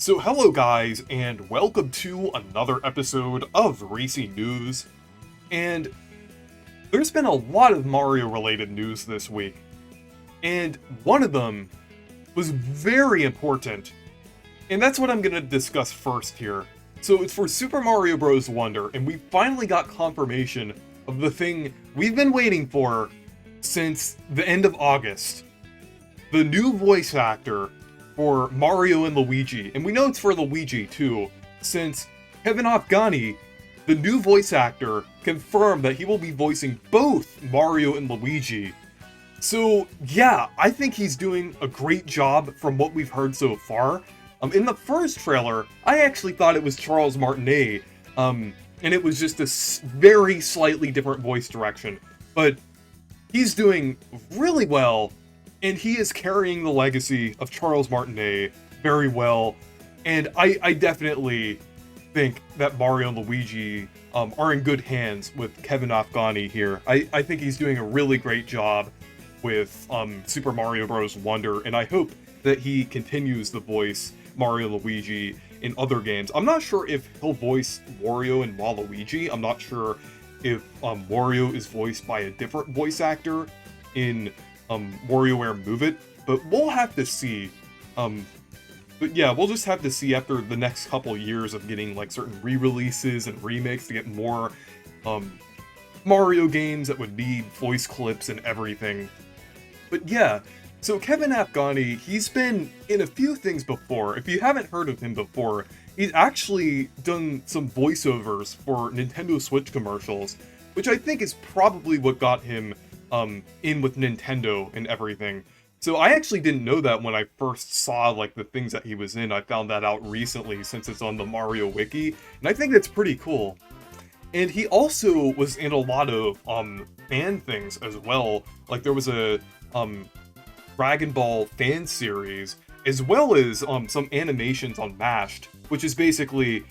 So hello guys, and welcome to another episode of Reecee News. And there's been a lot of Mario related news this week. And one of them was very important. And that's what I'm going to discuss first here. So it's for Super Mario Bros. Wonder, and we finally got confirmation of the thing we've been waiting for since the end of August. The new voice actor for Mario and Luigi, and we know it's for Luigi too, since Kevin Afghani, the new voice actor, confirmed that he will be voicing both Mario and Luigi. So yeah, I think he's doing a great job from what we've heard so far. In the first trailer, I actually thought it was Charles Martinet, and it was just a very slightly different voice direction, but he's doing really well. And he is carrying the legacy of Charles Martinet very well. And I definitely think that Mario and Luigi are in good hands with Kevin Afghani here. I think he's doing a really great job with Super Mario Bros. Wonder, and I hope that he continues to voice Mario and Luigi in other games. I'm not sure if he'll voice Wario and Waluigi. I'm not sure if Wario is voiced by a different voice actor in WarioWare Move It, but we'll have to see. But yeah, we'll just have to see after the next couple years of getting like certain re-releases and remakes to get more Mario games that would need voice clips and everything. But yeah, so Kevin Afghani, he's been in a few things before. If you haven't heard of him before, he's actually done some voiceovers for Nintendo Switch commercials, which I think is probably what got him in with Nintendo and everything. So I actually didn't know that when I first saw like the things that he was in. I found that out recently since it's on the Mario Wiki, and I think that's pretty cool. And he also was in a lot of fan things as well. Like there was a Dragon Ball fan series, as well as some animations on Mashed, which is basically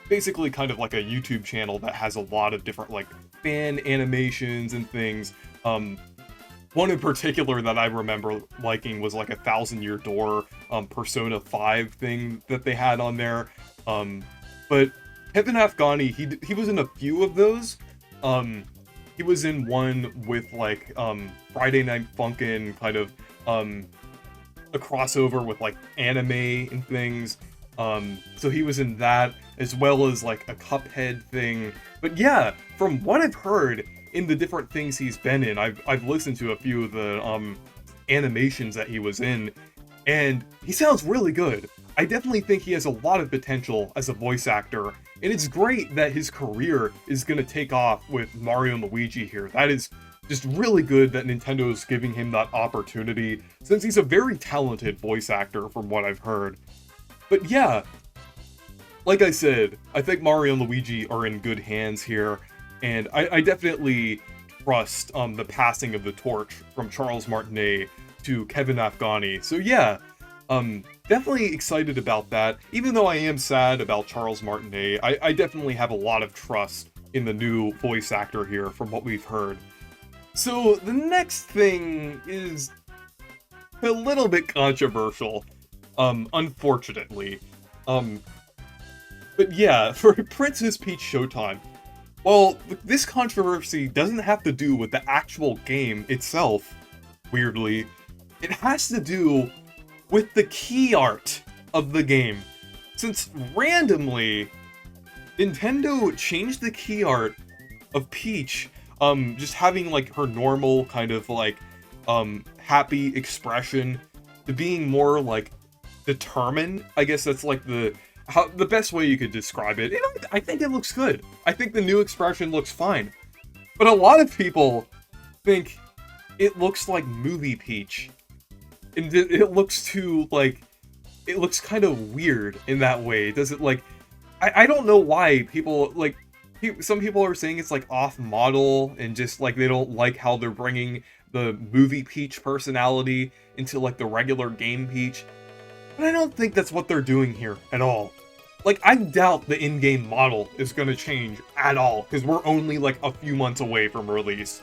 basically kind of like a YouTube channel that has a lot of different like fan animations and things. One in particular that I remember liking was like a 1,000-Year Door Persona 5 thing that they had on there. But Kevin Afghani, he was in a few of those. He was in one with like Friday Night Funkin', kind of a crossover with like anime and things. So he was in that, as well as like a Cuphead thing. But yeah, from what I've heard in the different things he's been in, I've listened to a few of the animations that he was in, and he sounds really good. I definitely think he has a lot of potential as a voice actor, and it's great that his career is going to take off with Mario and Luigi here. That is just really good that Nintendo is giving him that opportunity, since he's a very talented voice actor from what I've heard. But yeah, like I said, I think Mario and Luigi are in good hands here, and I definitely trust the passing of the torch from Charles Martinet to Kevin Afghani. So yeah, definitely excited about that. Even though I am sad about Charles Martinet, I definitely have a lot of trust in the new voice actor here from what we've heard. So the next thing is a little bit controversial. Unfortunately. But yeah, for Princess Peach Showtime, well, this controversy doesn't have to do with the actual game itself, weirdly. It has to do with the key art of the game. Since randomly, Nintendo changed the key art of Peach, just having like her normal kind of like, happy expression to being more like determined. I guess that's like the best way you could describe it. And I think it looks good. I think the new expression looks fine. But a lot of people think it looks like movie Peach. And it looks too, like, it looks kind of weird in that way. Does it, like, I don't know why people, like, some people are saying it's, like, off-model, and just, like, they don't like how they're bringing the movie Peach personality into, like, the regular game Peach. But I don't think that's what they're doing here at all. Like, I doubt the in-game model is going to change at all, because we're only, like, a few months away from release.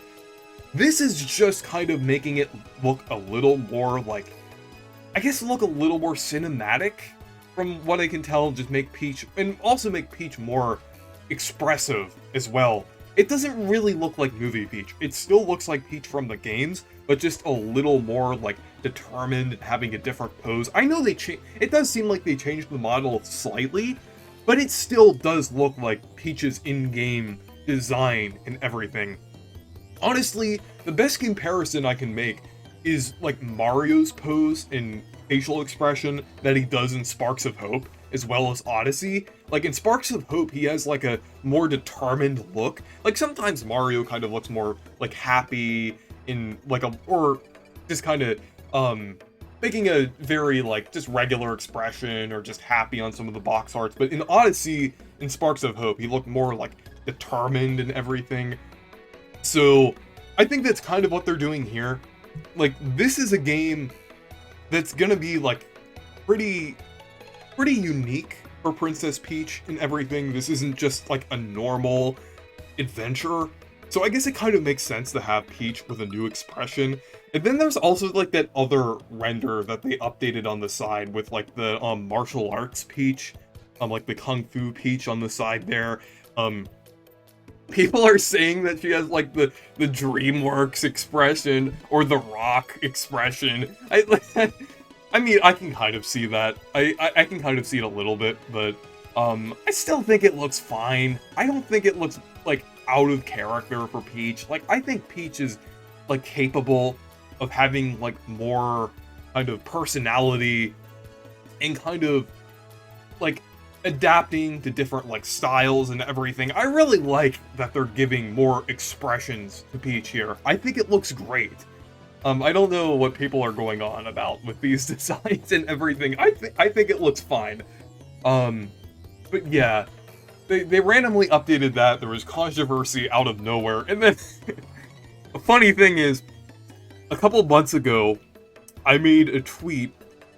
This is just kind of making it look a little more, like, I guess look a little more cinematic. from what I can tell, just make Peach, and also make Peach more expressive as well. It doesn't really look like movie Peach. It still looks like Peach from the games, but just a little more, like, determined and having a different pose. I know it does seem like they changed the model slightly, but it still does look like Peach's in-game design and everything. Honestly, the best comparison I can make is, like, Mario's pose and facial expression that he does in Sparks of Hope, as well as Odyssey. Like, in Sparks of Hope, he has, like, a more determined look. Like, sometimes Mario kind of looks more, like, happy in, like, or just kind of, making a very, like, just regular expression, or just happy on some of the box arts. But in Odyssey, in Sparks of Hope, he looked more, like, determined and everything. So, I think that's kind of what they're doing here. Like, this is a game that's gonna be, like, pretty unique for Princess Peach and everything. This isn't just, like, a normal adventure. So I guess it kind of makes sense to have Peach with a new expression. And then there's also, like, that other render that they updated on the side with, like, the, martial arts Peach. Like, the Kung Fu Peach on the side there. People are saying that she has, like, the DreamWorks expression, or the Rock expression. I mean, I can kind of see that. I can kind of see it a little bit, but, I still think it looks fine. I don't think it looks, like, out of character for Peach. Like, I think Peach is, like, capable of having, like, more kind of personality and kind of, like, adapting to different, like, styles and everything. I really like that they're giving more expressions to Peach here. I think it looks great. I don't know what people are going on about with these designs and everything. I think it looks fine. But yeah, they randomly updated that. There was controversy out of nowhere, and then the funny thing is, a couple months ago, I made a tweet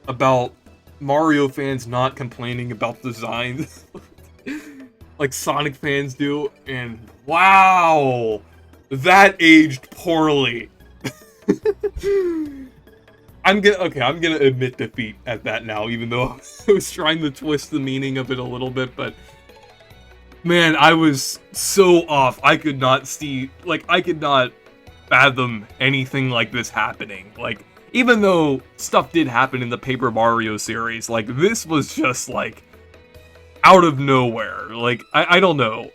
about Mario fans not complaining about designs like Sonic fans do, and wow, that aged poorly. I'm gonna admit defeat at that now, even though I was trying to twist the meaning of it a little bit, but man, I was so off. I could not fathom anything like this happening. Like, even though stuff did happen in the Paper Mario series, like, this was just, like, out of nowhere. Like, I don't know.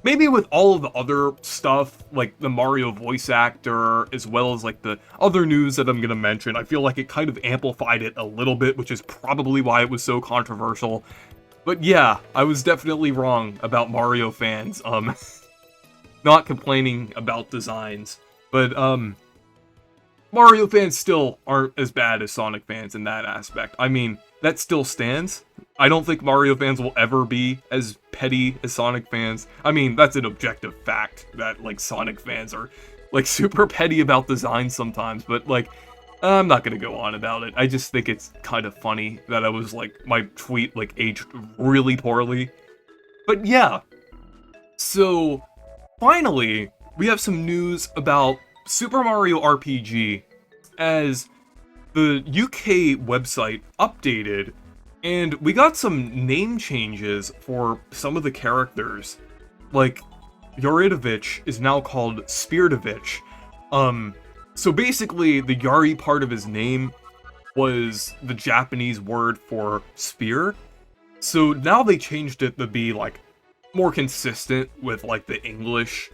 Maybe with all of the other stuff, like the Mario voice actor, as well as, like, the other news that I'm gonna mention, I feel like it kind of amplified it a little bit, which is probably why it was so controversial. But yeah, I was definitely wrong about Mario fans, not complaining about designs. But, Mario fans still aren't as bad as Sonic fans in that aspect. I mean, that still stands. I don't think Mario fans will ever be as petty as Sonic fans. I mean, that's an objective fact, that, like, Sonic fans are, like, super petty about designs sometimes, but, like, I'm not gonna go on about it. I just think it's kind of funny that I was, like, my tweet, like, aged really poorly. But yeah. So, finally, we have some news about Super Mario RPG, as the UK website updated, and we got some name changes for some of the characters. Like, Yoridovich is now called Spiridovich. So basically, the Yari part of his name was the Japanese word for spear. So now they changed it to be, like, more consistent with, like, the English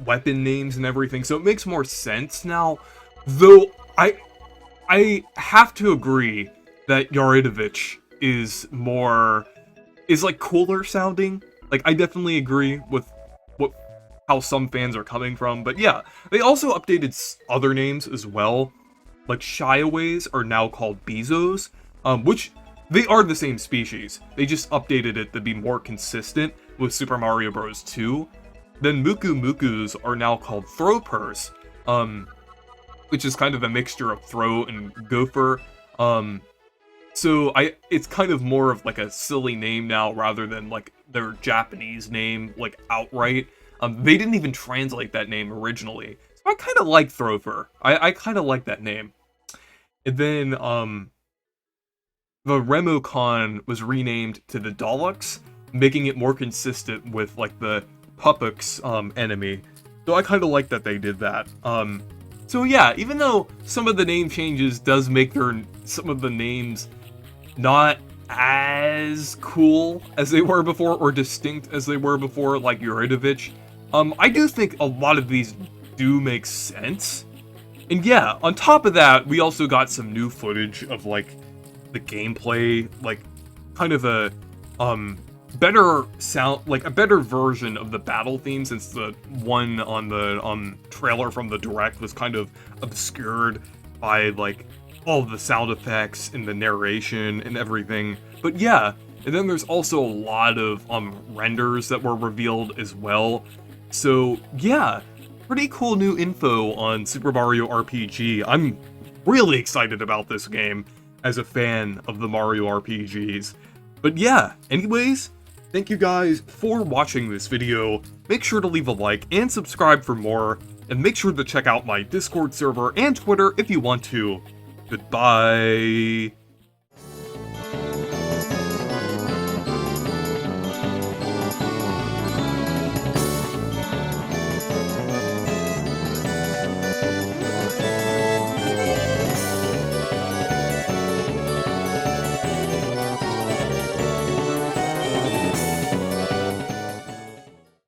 weapon names and everything, so it makes more sense now. Though I have to agree that Yoridovich is like cooler sounding. Like, I definitely agree with how some fans are coming from, but yeah, they also updated other names as well. Like, Shyaways are now called Bezos, which they are the same species. They just updated it to be more consistent with Super Mario Bros. 2. Then Muku Mukus are now called Thropers, which is kind of a mixture of throw and gopher. So it's kind of more of, like, a silly name now rather than, like, their Japanese name, like, outright. They didn't even translate that name originally. So I kind of like Throper. I kind of like that name. And then, the Remocon was renamed to the Daleks, making it more consistent with, like, the Pupux, enemy. So I kind of like that they did that. So yeah, even though some of the name changes does make some of the names not as cool as they were before, or distinct as they were before, like Yuridovich, I do think a lot of these do make sense. And yeah, on top of that, we also got some new footage of, like, the gameplay, like, kind of a, better sound, like, a better version of the battle theme, since the one on the, trailer from the Direct was kind of obscured by, like, all the sound effects and the narration and everything. But yeah, and then there's also a lot of, renders that were revealed as well. So yeah, pretty cool new info on Super Mario RPG. I'm really excited about this game as a fan of the Mario RPGs. But yeah, anyways, thank you guys for watching this video. Make sure to leave a like and subscribe for more, and make sure to check out my Discord server and Twitter if you want to. Goodbye.